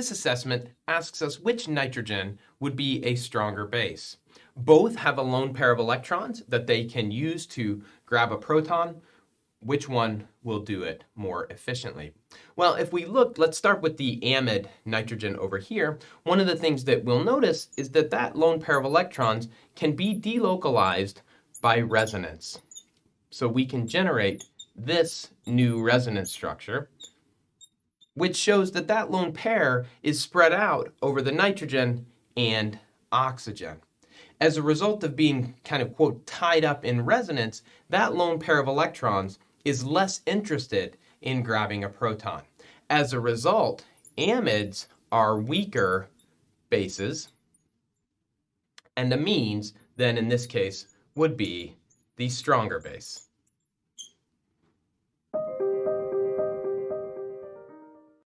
this assessment asks us which nitrogen would be a stronger base. Both have a lone pair of electrons that they can use to grab a proton. Which one will do it more efficiently? Well, if we look, let's start with the amide nitrogen over here. One of the things that we'll notice is that that lone pair of electrons can be delocalized by resonance. So we can generate this new resonance structure, which shows that that lone pair is spread out over the nitrogen and oxygen. As a result of being kind of, quote, tied up in resonance, that lone pair of electrons is less interested in grabbing a proton. As a result, amides are weaker bases, and amines, then in this case, would be the stronger base.